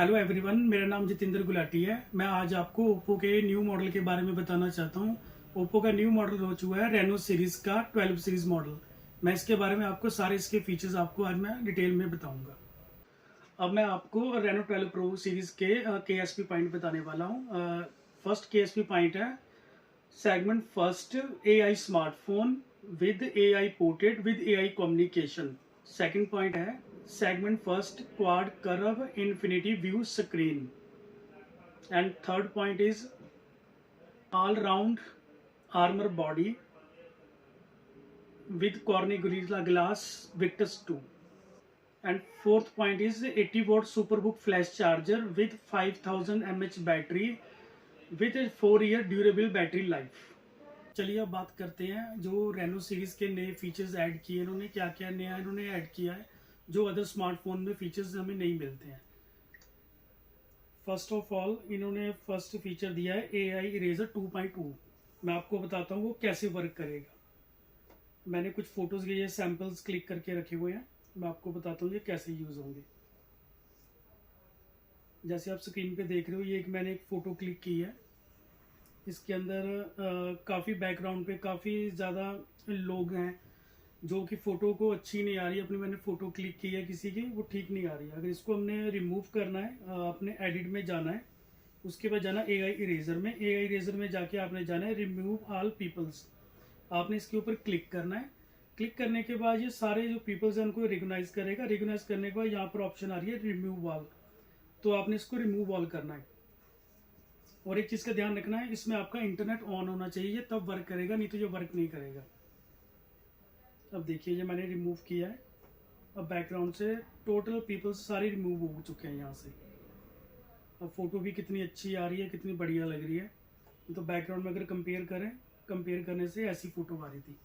Hello everyone, मेरा नाम जितेंद्र गुलाटी है। मैं आज आपको ओप्पो के न्यू मॉडल के बारे में बताना चाहता हूँ। ओप्पो का न्यू मॉडल हो चुका है रेनो सीरीज का 12 सीरीज मॉडल। मैं इसके बारे में आपको सारे इसके फीचर्स आपको आज मैं डिटेल में बताऊंगा। अब मैं आपको रेनो 12 प्रो सीरीज के एस पी पॉइंट बताने वाला हूँ। फर्स्ट के एस पी पॉइंट है segment first AI smartphone with AI ported with AI communication. Second point है segment first quad curve infinity view screen. And third point is all-round armor body with Corning Gorilla Glass Victus 2. And fourth point is 80-watt Superbook flash charger with 5000 mAh battery with a 4-year durable battery life. चलिए अब बात करते हैं जो Reno series के नए features add किए इन्होंने, क्या क्या नया इन्होंने ऐड किया है जो अदर स्मार्टफोन में फीचर्स हमें नहीं मिलते हैं। फर्स्ट ऑफ ऑल इन्होंने फर्स्ट फीचर दिया है AI इरेजर 2.2। मैं आपको बताता हूँ वो कैसे वर्क करेगा। मैंने कुछ फोटोज के ये सैंपल्स क्लिक करके रखे हुए हैं, मैं आपको बताता हूँ ये कैसे यूज होंगे। जैसे आप स्क्रीन पे देख रहे हो, ये मैंने एक फ़ोटो क्लिक की है। इसके अंदर काफ़ी बैकग्राउंड पे काफ़ी ज़्यादा लोग हैं जो कि फ़ोटो को अच्छी नहीं आ रही है। अपनी मैंने फ़ोटो क्लिक की है किसी की, वो ठीक नहीं आ रही है। अगर इसको हमने रिमूव करना है, अपने एडिट में जाना है, उसके बाद जाना AI इरेजर में। AI इरेजर में जाके आपने जाना है रिमूव ऑल पीपल्स। आपने इसके ऊपर क्लिक करना है। क्लिक करने के बाद ये सारे जो पीपल्स हैं उनको रिकॉग्नाइज करेगा। रिकॉग्नाइज करने के बाद यहाँ पर ऑप्शन आ रही है रिमूव ऑल, तो आपने इसको रिमूव ऑल करना है। और एक चीज़ का ध्यान रखना है, इसमें आपका इंटरनेट ऑन होना चाहिए, तब वर्क करेगा, नहीं तो ये वर्क नहीं करेगा। अब देखिए ये मैंने रिमूव किया है। अब बैकग्राउंड से टोटल पीपल्स सारे रिमूव हो चुके हैं यहाँ से। अब फोटो भी कितनी अच्छी आ रही है, कितनी बढ़िया लग रही है। तो बैकग्राउंड में अगर कंपेयर करें, कंपेयर करने से ऐसी फोटो आ रही थी।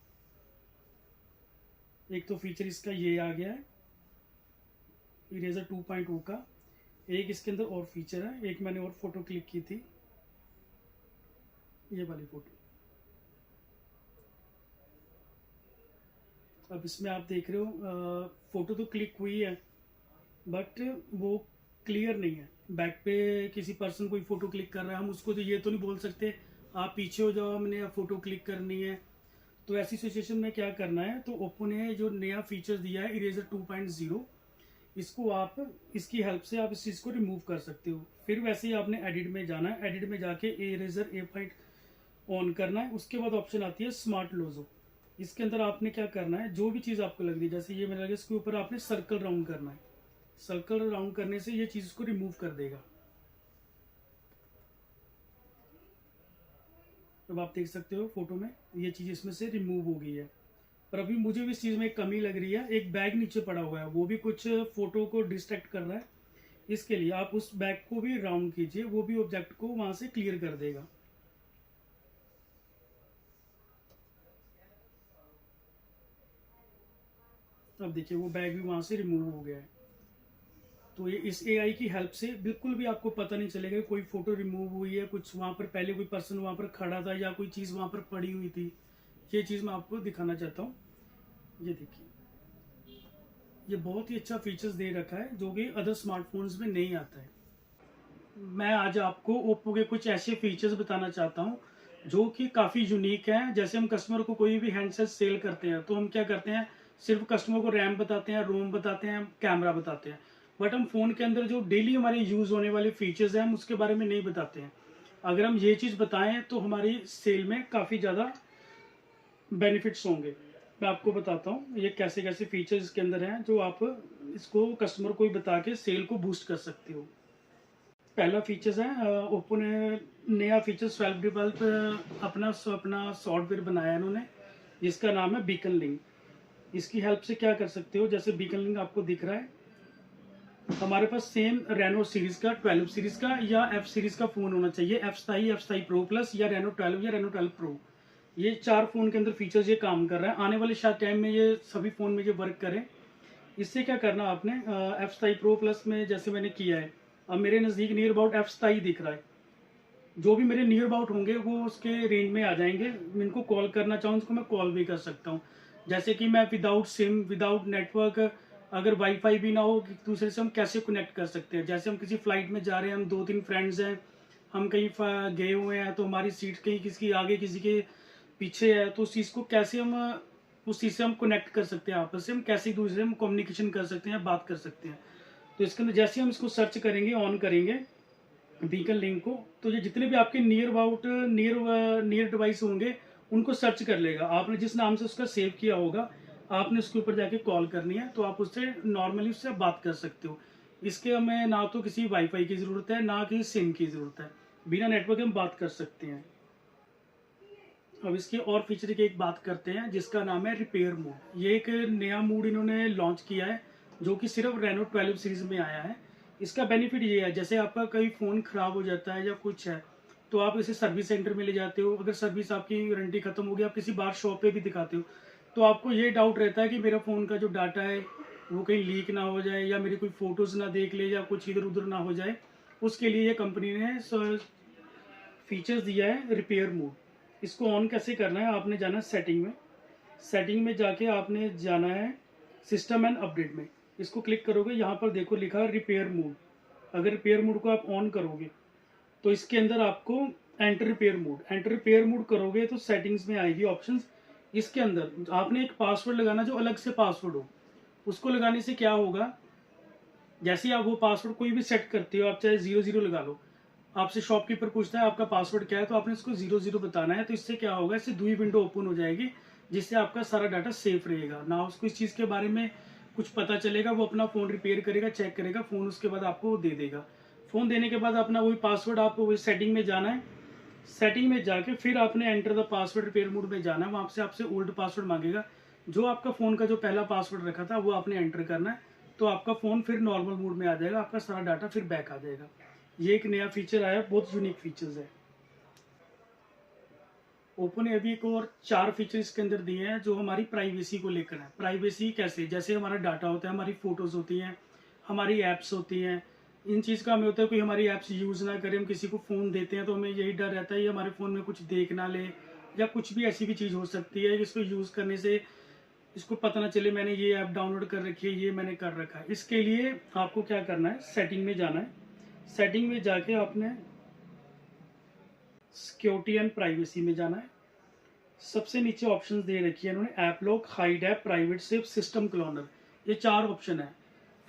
एक तो फीचर इसका ये आ गया है इरेजर 2.0 का। एक इसके अंदर और फीचर है, एक मैंने और फोटो क्लिक की थी, ये वाली फोटो। अब इसमें आप देख रहे हो फोटो तो क्लिक हुई है बट वो क्लियर नहीं है। बैक पे किसी पर्सन कोई फोटो क्लिक कर रहा है, हम उसको तो ये तो नहीं बोल सकते आप पीछे हो जाओ, हमने फोटो क्लिक करनी है। तो ऐसी सिचुएशन में क्या करना है, तो ओप्पो ने जो नया फीचर दिया है इरेजर 2.0, इसको आप इसकी हेल्प से आप इस चीज़ को रिमूव कर सकते हो। फिर वैसे ही आपने एडिट में जाना है, एडिट में जाके इरेजर ए पॉइंट ऑन करना है। उसके बाद ऑप्शन आती है स्मार्ट लोजो। इसके अंदर आपने क्या करना है, जो भी चीज़ आपको लग रही है, जैसे ये मेरा लगे, इसके ऊपर आपने सर्कल राउंड करना है। सर्कल राउंड करने से ये चीज़ को रिमूव कर देगा। अब आप देख सकते हो फोटो में ये चीज़ इसमें से रिमूव हो गई है। पर अभी मुझे भी इस चीज़ में एक कमी लग रही है, एक बैग नीचे पड़ा हुआ है, वो भी कुछ फोटो को डिस्ट्रैक्ट कर रहा है। इसके लिए आप उस बैग को भी राउंड कीजिए, वो भी ऑब्जेक्ट को वहां से क्लियर कर देगा। अब देखिए वो बैग भी वहां से रिमूव हो गया है। तो ये इस AI की हेल्प से बिल्कुल भी आपको पता नहीं चलेगा कोई फोटो रिमूव हुई है, कुछ वहां पर पहले कोई पर्सन वहां पर खड़ा था या कोई चीज़ वहां पर पड़ी हुई थी। ये चीज़ मैं आपको दिखाना चाहता हूँ। ये देखिए, ये बहुत ही अच्छा फीचर्स दे रखा है जो कि अदर स्मार्टफोन्स में नहीं आता है। मैं आज आपको ओप्पो के कुछ ऐसे फीचर्स बताना चाहता हूँ जो कि काफ़ी यूनिक हैं। जैसे हम कस्टमर को कोई भी हैंडसेट सेल करते हैं तो हम क्या करते हैं, सिर्फ कस्टमर को रैम बताते हैं, रोम बताते हैं, कैमरा बताते हैं, बट हम फ़ोन के अंदर जो डेली हमारे यूज़ होने वाले फीचर्स हैं हम उसके बारे में नहीं बताते हैं। अगर हम ये चीज़ बताएं तो हमारी सेल में काफ़ी ज़्यादा बेनिफिट्स होंगे। मैं आपको बताता हूँ ये कैसे कैसे फीचर्स इसके अंदर हैं जो आप इसको कस्टमर को ही बता के सेल को बूस्ट कर सकते हो। पहला फीचर्स है ओप्पो ने नया फीचर सेल्फ डेवलप अपना अपना सॉफ्टवेयर बनाया इन्होंने, जिसका नाम है बीकन लिंक। इसकी हेल्प से क्या कर सकते हो, जैसे बीकन लिंक आपको दिख रहा है, हमारे पास सेम रेनो सीरीज का 12 सीरीज का या F सीरीज का फ़ोन होना चाहिए, F स्थाई प्रो प्लस या रेनो 12 या रेनो 12 प्रो। ये 4 फ़ोन के अंदर फीचर्स ये काम कर रहा है। आने वाले शायद टाइम में ये सभी फ़ोन में ये वर्क करें। इससे क्या करना आपने, F स्थाई प्रो प्लस में जैसे मैंने किया है, अब मेरे नज़दीक नियर अबाउट F स्थाई दिख रहा है। जो भी मेरे नियर अबाउट होंगे वो उसके रेंज में आ जाएंगे। मैं इनको कॉल करना चाहूँ, उसको मैं कॉल भी कर सकता हूँ। जैसे कि मैं विदाउट सिम, विदाउट नेटवर्क अगर वाईफाई भी ना हो एक दूसरे से हम कैसे कनेक्ट कर सकते हैं। जैसे हम किसी फ्लाइट में जा रहे हैं, हम 2-3 फ्रेंड्स हैं, हम कहीं गए हुए हैं, तो हमारी सीट कहीं किसी की आगे किसी के पीछे है, तो उस चीज़ को कैसे हम उस चीज़ से हम कनेक्ट कर सकते हैं, आपस से हम कैसे एक दूसरे से हम कम्युनिकेशन कर सकते हैं, बात कर सकते हैं। तो इसके अंदर जैसे हम इसको सर्च करेंगे, ऑन करेंगे बीकन लिंक को, तो ये जितने भी आपके नियर डिवाइस होंगे उनको सर्च कर लेगा। आपने जिस नाम से उसका सेव किया होगा, आपने उसके ऊपर जाके कॉल करनी है, तो आप उससे नॉर्मली उससे बात कर सकते हो। इसके हमें ना तो किसी वाईफाई की ज़रूरत है, ना किसी सिम की ज़रूरत है, बिना नेटवर्क हम बात कर सकते हैं। अब इसके और फीचर की एक बात करते हैं जिसका नाम है रिपेयर मोड। ये एक नया मोड इन्होंने लॉन्च किया है जो कि सिर्फ रेनो 12 सीरीज में आया है। इसका बेनिफिट ये है, जैसे आपका कहीं फ़ोन ख़राब हो जाता है या कुछ है, तो आप इसे सर्विस सेंटर में ले जाते हो। अगर सर्विस आपकी वारंटी ख़त्म हो गई, आप किसी बार शॉप पे भी दिखाते हो, तो आपको ये डाउट रहता है कि मेरा फ़ोन का जो डाटा है वो कहीं लीक ना हो जाए, या मेरी कोई फ़ोटोज़ ना देख ले, या कुछ इधर उधर ना हो जाए। उसके लिए ये कंपनी ने फीचर्स दिया है रिपेयर मोड। इसको ऑन कैसे करना है, आपने जाना है सेटिंग में। सेटिंग में जाके आपने जाना है सिस्टम एंड अपडेट में। इसको क्लिक करोगे, यहाँ पर देखो लिखा है रिपेयर मोड। अगर रिपेयर मोड को आप ऑन करोगे तो इसके अंदर आपको एंटर रिपेयर मोड करोगे तो सेटिंग्स में आएगी ऑप्शंस। इसके अंदर आपने एक पासवर्ड लगाना जो अलग से पासवर्ड हो। उसको लगाने से क्या होगा, जैसे आप वो पासवर्ड कोई भी सेट करते हो, आप चाहे 00 लगा लो, आपसे शॉपकीपर पूछता है आपका पासवर्ड क्या है, तो आपने इसको 00 बताना है। तो इससे क्या होगा, इससे दूसरी विंडो ओपन हो जाएगी जिससे आपका सारा डाटा सेफ रहेगा ना। उसको इस चीज़ के बारे में कुछ पता चलेगा, वो अपना फ़ोन रिपेयर करेगा, चेक करेगा फ़ोन, उसके बाद आपको वो दे देगा। फ़ोन देने के बाद अपना वही पासवर्ड, आपको वही सेटिंग में जाना है। सेटिंग में जाके फिर आपने enter the password repair mode में जाना है। वहाँ से आपसे ओल्ड पासवर्ड मांगेगा, जो आपका फ़ोन का जो पहला पासवर्ड रखा था वो आपने एंटर करना है। तो आपका फ़ोन फिर नॉर्मल मोड में आ जाएगा, आपका सारा डाटा फिर बैक आ जाएगा। ये एक नया फीचर आया, बहुत यूनिक फीचर्स है। ओप्पो ने अभी एक और 4 फीचर इसके अंदर दिए हैं जो हमारी प्राइवेसी को लेकर है। प्राइवेसी कैसे, जैसे हमारा डाटा होता है, हमारी फ़ोटोज़ होती हैं, हमारी ऐप्स होती हैं, इन चीज़ का हमें होता है कोई हमारी ऐप्स यूज़ ना करें। हम किसी को फ़ोन देते हैं तो हमें यही डर रहता है ये हमारे फ़ोन में कुछ देख ना ले, या कुछ भी ऐसी भी चीज़ हो सकती है इसको यूज़ करने से इसको पता ना चले मैंने ये ऐप डाउनलोड कर रखी है, ये मैंने कर रखा है। इसके लिए आपको क्या करना है, सेटिंग में जाना है। सेटिंग में जाके आपने सिक्योरिटी एंड प्राइवेसी में जाना है। सबसे नीचे ऑप्शंस दे रखी है इन्होंने, app lock, hide app, private save, system cloner. ये 4 ऑप्शन है।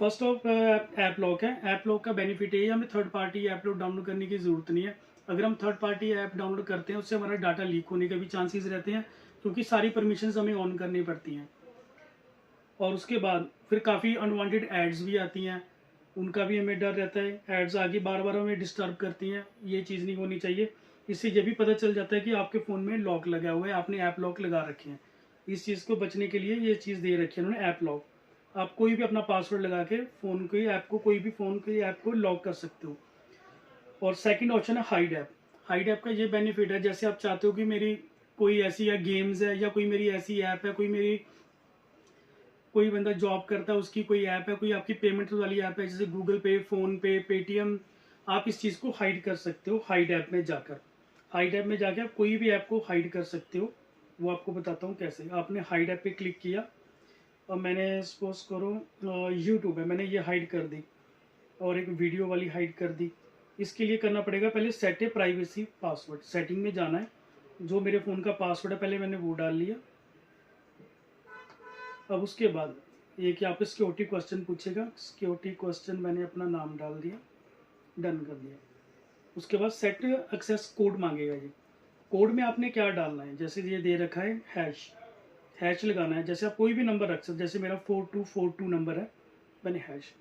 फर्स्ट ऑफ ऐप लॉक है। ऐप लॉक का बेनिफिट ये है, हमें थर्ड पार्टी ऐप लोग डाउनलोड करने की ज़रूरत नहीं है। अगर हम थर्ड पार्टी ऐप डाउनलोड करते हैं उससे हमारा डाटा लीक होने के भी चांसेस रहते हैं, क्योंकि सारी परमिशंस हमें ऑन करनी पड़ती हैं। और उसके बाद फिर काफ़ी अनवांटेड एड्स भी आती हैं, उनका भी हमें डर रहता है। एड्स आगे बार बार हमें डिस्टर्ब करती हैं, ये चीज़ नहीं होनी चाहिए। इससे ये भी पता चल जाता है कि आपके फ़ोन में लॉक लगा हुआ है, आपने ऐप लॉक लगा रखे हैं। इस चीज़ को बचने के लिए ये चीज़ दे रखी है उन्होंने, ऐप लॉक। आप कोई भी अपना पासवर्ड लगा के फ़ोन की ऐप को, कोई भी फ़ोन की ऐप को लॉक कर सकते हो। और सेकंड ऑप्शन है हाइड ऐप। हाइड ऐप का ये बेनिफिट है, जैसे आप चाहते हो कि मेरी कोई ऐसी या गेम्स है, या कोई मेरी ऐसी ऐप है, कोई बंदा जॉब करता है उसकी कोई ऐप है, कोई आपकी पेमेंट वाली ऐप है जैसे गूगल पे, फ़ोन पे, पेटीएम, आप इस चीज़ को हाइड कर सकते हो हाइड ऐप में जाकर। हाइड ऐप में जाके आप कोई भी ऐप को हाइड कर सकते हो। वो आपको बताता हूँ कैसे। आपने हाइड ऐप पे क्लिक किया और मैंने सपोज करो यूट्यूब है, मैंने ये हाइड कर दी, और एक वीडियो वाली हाइड कर दी। इसके लिए करना पड़ेगा, पहले सेट ए प्राइवेसी पासवर्ड, सेटिंग में जाना है। जो मेरे फ़ोन का पासवर्ड है पहले मैंने वो डाल लिया। अब उसके बाद ये कि आपको सिक्योरिटी क्वेश्चन पूछेगा, सिक्योरिटी क्वेश्चन मैंने अपना नाम डाल दिया, डन कर दिया। उसके बाद सेट एक्सेस कोड मांगेगा। ये कोड में आपने क्या डालना है, जैसे ये दे रखा है हैश, हैश लगाना है। जैसे आप कोई भी नंबर रख सकते, जैसे मेरा 4242 नंबर है, मैंने हैश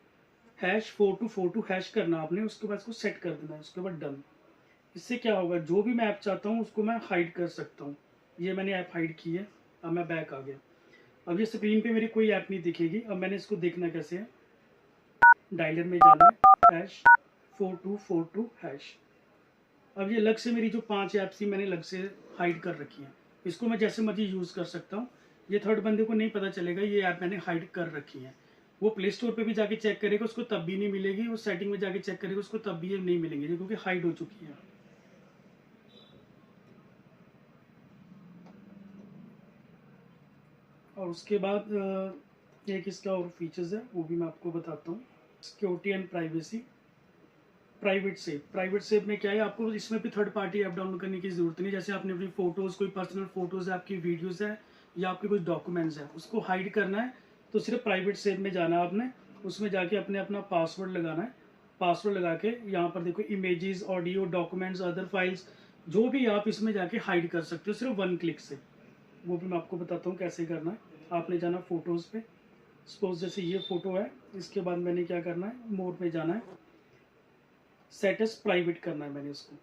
4242 हैश करना आपने। उसके बाद इसको सेट कर देना है, उसके बाद डन। इससे क्या होगा, जो भी मैं ऐप चाहता हूँ उसको मैं हाइड कर सकता हूँ। ये मैंने ऐप हाइड की है, अब मैं बैक आ गया। अब ये स्क्रीन पे मेरी कोई ऐप नहीं दिखेगी। अब मैंने इसको देखना कैसे है, डायलर में जाना है, हैश 4242 हैश। अब ये अलग से मेरी जो 5 ऐप्स थी मैंने अलग से हाइड कर रखी हैं, इसको मैं जैसे मर्जी यूज़ कर सकता हूँ। ये थर्ड बंदे को नहीं पता चलेगा ये ऐप मैंने हाइड कर रखी है। वो प्ले स्टोर पर भी जाके चेक करेगा, उसको तब भी नहीं मिलेगी। वो सेटिंग में जाके चेक करेगा, उसको तब भी ये नहीं मिलेंगे, क्योंकि हाइड हो चुकी है। और उसके बाद एक इसका और फीचर्स है वो भी मैं आपको बताता हूँ। Security and privacy. Private save में क्या है, आपको इसमें भी थर्ड पार्टी ऐप डाउनलोड करने की जरूरत नहीं। जैसे आपने अपनी फोटोज़, कोई पर्सनल फोटोज़ है, आपकी वीडियोज़ है या आपके कुछ डॉक्यूमेंट्स हैं, उसको हाइड करना है तो सिर्फ प्राइवेट सेव में जाना है आपने। उसमें जाके अपना पासवर्ड लगाना है। पासवर्ड लगा के यहाँ पर देखो images, audio, documents, other files, जो भी आप इसमें जाके हाइड कर सकते हो सिर्फ 1 क्लिक से। वो भी मैं आपको बताता हूँ कैसे करना है। आपने जाना फ़ोटोज़ पे, सपोज जैसे ये फ़ोटो है, इसके बाद मैंने क्या करना है, मोड में जाना है, सेट एज प्राइवेट करना है मैंने इसको।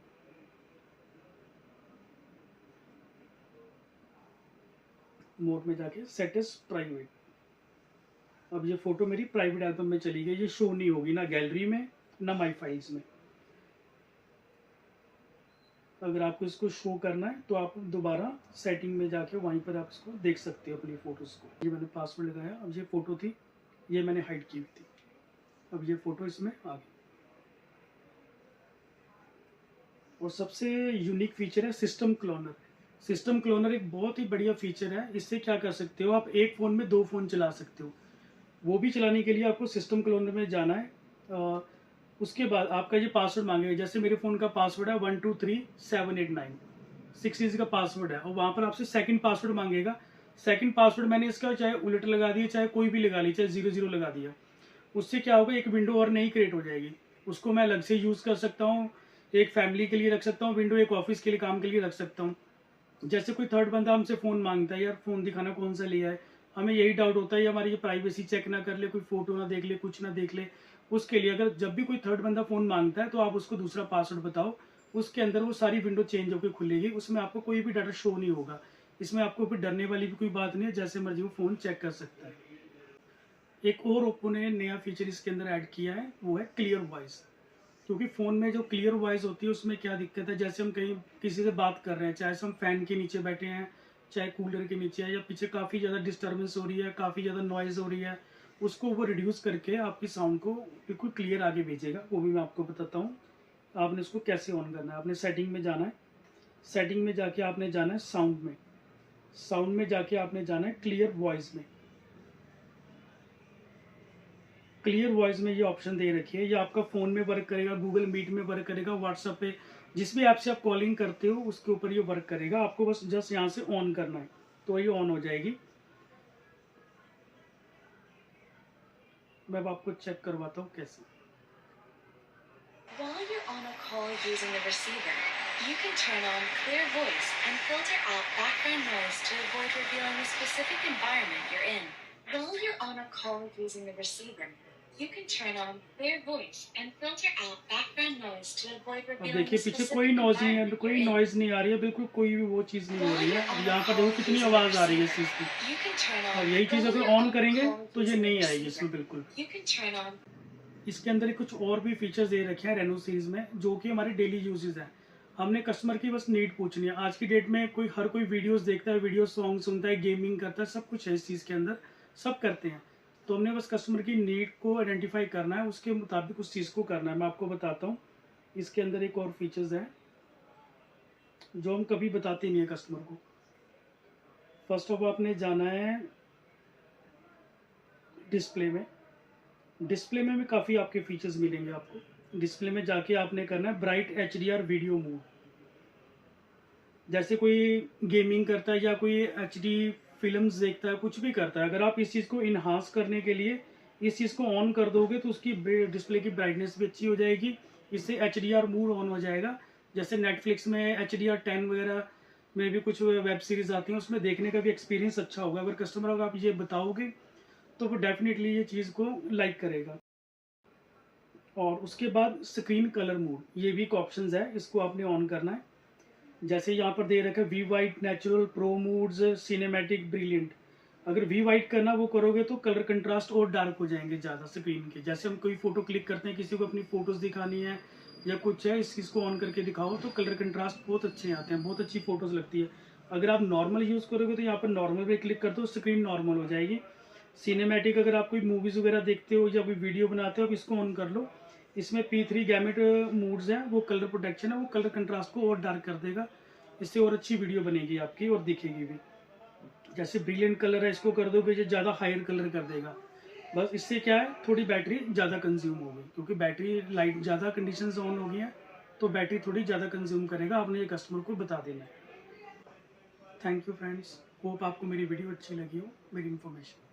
मोड में जाके सेट एज प्राइवेट। अब ये फ़ोटो मेरी प्राइवेट एल्बम में चली गई, ये शो नहीं होगी ना गैलरी में ना माई फाइल्स में। अगर आपको इसको शो करना है तो आप दोबारा सेटिंग में जाके वहीं पर आप इसको देख सकते हो अपनी फ़ोटोज़ को। ये मैंने पासवर्ड लगाया। अब ये फ़ोटो थी, ये मैंने हाइड की हुई थी, अब ये फ़ोटो इसमें आ गई। और सबसे यूनिक फीचर है सिस्टम क्लोनर। सिस्टम क्लोनर एक बहुत ही बढ़िया फीचर है। इससे क्या कर सकते हो, आप एक फ़ोन में 2 फ़ोन चला सकते हो। वो भी चलाने के लिए आपको सिस्टम क्लोनर में जाना है। उसके बाद आपका ये पासवर्ड मांगेगा। जैसे मेरे फ़ोन का पासवर्ड है 123789, 6 चीज़ का पासवर्ड है, और वहाँ पर आपसे सेकंड पासवर्ड मांगेगा। सेकंड पासवर्ड मैंने इसका चाहे उलट लगा दिया, चाहे कोई भी लगा लिया, चाहे 00 लगा दिया। उससे क्या होगा, एक विंडो और नई क्रिएट हो जाएगी। उसको मैं अलग से यूज़ कर सकता हूँ, एक फैमिली के लिए रख सकता हूँ विंडो, एक ऑफिस के लिए, काम के लिए रख सकता हूँ। जैसे कोई थर्ड बंदा हमसे फ़ोन मांगता है, यार फ़ोन दिखाना कौन सा लिया है, हमें यही डाउट होता है, हमारी ये प्राइवेसी चेक ना कर ले, कोई फ़ोटो ना देख ले, कुछ ना देख ले। उसके लिए अगर जब भी कोई थर्ड बंदा फ़ोन मांगता है तो आप उसको दूसरा पासवर्ड बताओ, उसके अंदर वो सारी विंडो चेंज होकर खुलेगी, उसमें आपको कोई भी डाटा शो नहीं होगा। इसमें आपको कोई डरने वाली भी कोई बात नहीं है, जैसे मर्जी वो फ़ोन चेक कर सकता है। एक और ओप्पो ने नया फीचर इसके अंदर ऐड किया है, वो है क्लियर वॉइस। क्योंकि फ़ोन में जो क्लियर वॉइस होती है उसमें क्या दिक्कत है, जैसे हम कहीं किसी से बात कर रहे हैं, चाहे हम फ़ैन के नीचे बैठे हैं, चाहे कूलर के नीचे है, या पीछे काफ़ी ज़्यादा डिस्टर्बेंस हो रही है, काफ़ी ज़्यादा नॉइज़ हो रही है, उसको वो रिड्यूस करके आपकी साउंड को बिल्कुल क्लियर आगे भेजेगा। वो भी मैं आपको बताता हूँ। आपने उसको कैसे ऑन करना है। आपने सेटिंग में जाना है, सेटिंग में जाके आपने जाना है साउंड में, साउंड में जाके आपने जाना है क्लियर वॉइस में। क्लियर वॉइस में ये ऑप्शन दे रखी है, ये आपका फ़ोन में वर्क करेगा, गूगल मीट में वर्क करेगा, व्हाट्सएप पे, जिस भी ऐप से आप कॉलिंग करते हो उसके ऊपर ये वर्क करेगा। आपको बस जस्ट यहाँ से ऑन करना है तो ये ऑन हो जाएगी। मैं अब आपको चेक करवाता हूँ कैसे। While you're on a call using the receiver, you can turn on clear voice and filter out background noise to avoid revealing a specific environment you're in. While you're on a call using the receiver, you can turn on clear voice and filter out background noise to avoid अब revealing देखिए a पीछे specific कोई noise नहीं है, environment कोई you're in. Noise नहीं आ रही है, बिल्कुल कोई भी वो चीज़ नहीं हो While रही है। you're अब on a यहाँ पर call देखो कितनी using the आवाज़ आ रही है इस receiver, चीज़ की। you can turn अब on. यही चीज़ While अगर you're ऑन on a करेंगे call तो ये using the नहीं आएगी इसमें receiver, बिल्कुल। you can turn on. इसके अंदर कुछ और भी फीचर्स दे रखे हैं रेनो सीरीज़ में, जो कि हमारे डेली यूजेस हैं। हमने कस्टमर की बस नीड पूछनी है। आज की डेट में हर कोई वीडियोस देखता है, वीडियो सॉन्ग सुनता है, गेमिंग करता है, सब कुछ है इस चीज़ के अंदर, सब करते हैं। तो हमने बस कस्टमर की नीड को आइडेंटिफाई करना है, उसके मुताबिक उस चीज़ को करना है। मैं आपको बताता हूँ। इसके अंदर एक और फीचर्स है जो हम कभी बताते नहीं है कस्टमर को। फर्स्ट ऑफ ऑल आपने जाना है डिस्प्ले में। डिस्प्ले में भी काफ़ी आपके फीचर्स मिलेंगे आपको। डिस्प्ले में जाके आपने करना है ब्राइट HDR वीडियो मोड। जैसे कोई गेमिंग करता है या कोई HD फिल्म्स देखता है, कुछ भी करता है, अगर आप इस चीज़ को इन्हांस करने के लिए इस चीज़ को ऑन कर दोगे तो उसकी डिस्प्ले की ब्राइटनेस भी अच्छी हो जाएगी। इससे HDR मोड ऑन हो जाएगा। जैसे नेटफ्लिक्स में HDR10 वगैरह में भी कुछ वेब सीरीज़ आती हैं, उसमें देखने का भी एक्सपीरियंस अच्छा होगा। अगर कस्टमर को आप ये बताओगे तो वो डेफिनेटली ये चीज़ को लाइक करेगा। और उसके बाद स्क्रीन कलर मोड, ये भी एक ऑप्शन है, इसको आपने ऑन करना है। जैसे यहाँ पर दे रखा है vivid, natural, pro moods, cinematic, brilliant. अगर वी वाइट करना वो करोगे तो कलर कंट्रास्ट और डार्क हो जाएंगे ज़्यादा स्क्रीन के। जैसे हम कोई फ़ोटो क्लिक करते हैं, किसी को अपनी फ़ोटोज़ दिखानी है या कुछ है, इस चीज़ को ऑन करके दिखाओ तो कलर कंट्रास्ट बहुत अच्छे आते हैं, बहुत अच्छी फ़ोटोज़ लगती है। अगर आप नॉर्मल यूज़ करोगे तो यहाँ पर नॉर्मल पे क्लिक कर दो, स्क्रीन नॉर्मल हो जाएगी। सिनेमैटिक, अगर आप कोई मूवीज़ वगैरह देखते हो या कोई वीडियो बनाते हो, आप इसको ऑन कर लो। इसमें P3 गैमेट मूड्स हैं, वो कलर प्रोटेक्शन है, वो कलर कंट्रास्ट को और डार्क कर देगा। इससे और अच्छी वीडियो बनेगी आपकी और दिखेगी भी। जैसे ब्रिलियंट कलर है, इसको कर दोगे ये ज़्यादा हायर कलर कर देगा। बस इससे क्या है, थोड़ी बैटरी ज़्यादा कंज्यूम होगी, क्योंकि बैटरी लाइट ज़्यादा कंडीशंस ऑन हो गई हैं तो बैटरी थोड़ी ज़्यादा कंज्यूम करेगा। आपने ये कस्टमर को बता देना है। थैंक यू फ्रेंड्स, होप आपको मेरी वीडियो अच्छी लगी हो, मेरी इन्फॉर्मेशन।